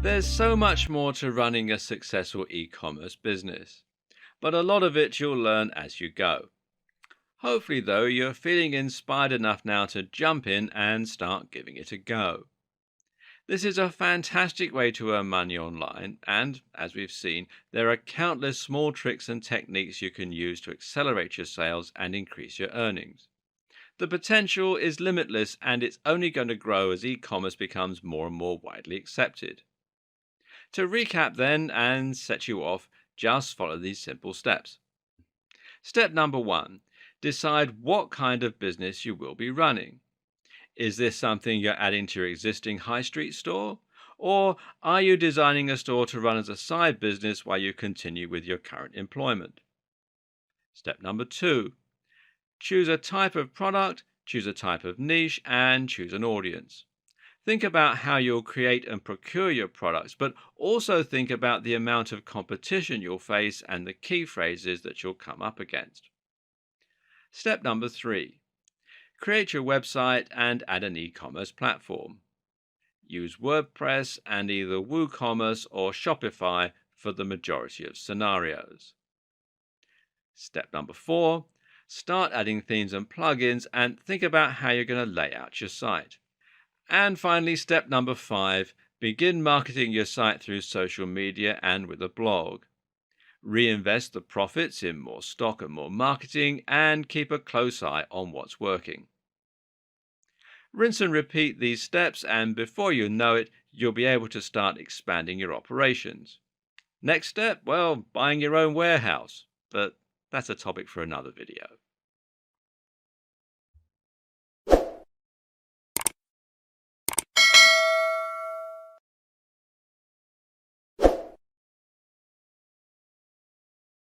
There's so much more to running a successful e-commerce business, but a lot of it you'll learn as you go. Hopefully, though, you're feeling inspired enough now to jump in and start giving it a go. This is a fantastic way to earn money online, and as we've seen, there are countless small tricks and techniques you can use to accelerate your sales and increase your earnings. The potential is limitless, and it's only going to grow as e commerce becomes more and more widely accepted. To recap, then, and set you off, just follow these simple steps. Step number one, decide what kind of business you will be running. Is this something you're adding to your existing high street store? Or are you designing a store to run as a side business while you continue with your current employment? Step number two, choose a type of product, choose a type of niche, and choose an audience. Think about how you'll create and procure your products, but also think about the amount of competition you'll face and the key phrases that you'll come up against. Step number three, create your website and add an e-commerce platform. Use WordPress and either WooCommerce or Shopify for the majority of scenarios. Step number four, start adding themes and plugins and think about how you're going to lay out your site. And finally, step number five, begin marketing your site through social media and with a blog. Reinvest the profits in more stock and more marketing, and keep a close eye on what's working. Rinse and repeat these steps, and before you know it, you'll be able to start expanding your operations. Next step, well, buying your own warehouse, but that's a topic for another video.